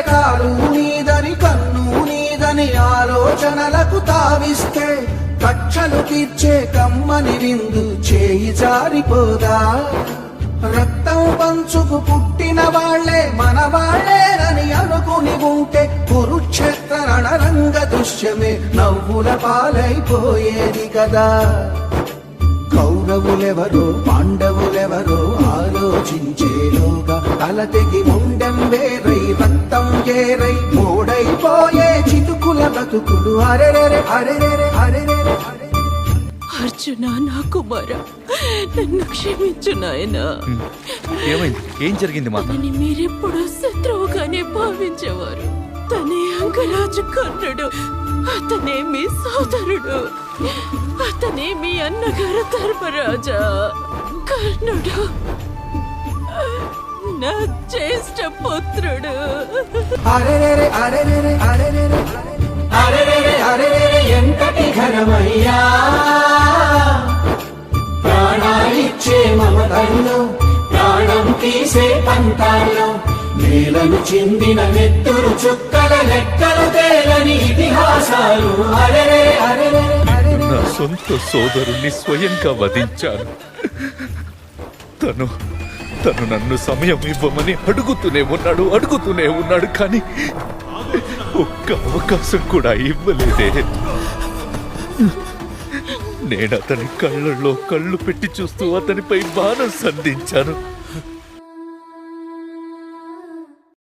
కాలు నీదని కన్ను నీదని ఆలోచనలకు తావిస్తే కక్షలు తీర్చే కమ్మని విందు చేయి జారిపోదా? రక్తం పంచుకు పుట్టిన వాళ్లే మన వాళ్లేనని అనుకుని ఉంటే కురుక్షేత్ర రణరంగ దృశ్యమే నవ్వుల పాలైపోయేది కదా. కౌరవులెవరో పాండవులెవరో ఆలోచించేలోగా తల తెగి ముండెం వేరై రక్తం ఏరై మూడైపోయే చితుకుల బతుకులు. అరెరెరె అరెరెరె అరెరెరె అర్జున, నా కుమార, నన్ను క్షమించు నాయనా. ఏమైంది? ఏం జరిగింది మాత? మీరెప్పుడు శత్రువుగానే భావించేవారు. తనే అంగరాజు కర్ణుడు, అతనే మీ సోదరుడు, అతనే మీ అన్నగారు ధర్మరాజా. కర్ణుడు నా జ్యేష్ఠ పుత్రుడు. అరెరెరె అరెరెరె అరెరెరె అరెరెరె అరెరెరె ఎంతటి ఘనమయ్యా! ప్రాణాలిచ్చే మమతల్లో ప్రాణం తీసే పంతాల్లో నేలను చిందిన నెత్తురు చుక్కల లెక్కలు తేలని ఇతిహాసాలు. అరెరే అరెరే నా సొంత సోదరుణ్ణి స్వయంగా వధించాను. తను నన్ను సమయం ఇవ్వమని అడుగుతూనే ఉన్నాడు కానీ ఒక్క అవకాశం కూడా ఇవ్వలేదే. నేను అతని కళ్ళల్లో కళ్ళు పెట్టి చూస్తూ అతనిపై బాణం సంధించాను.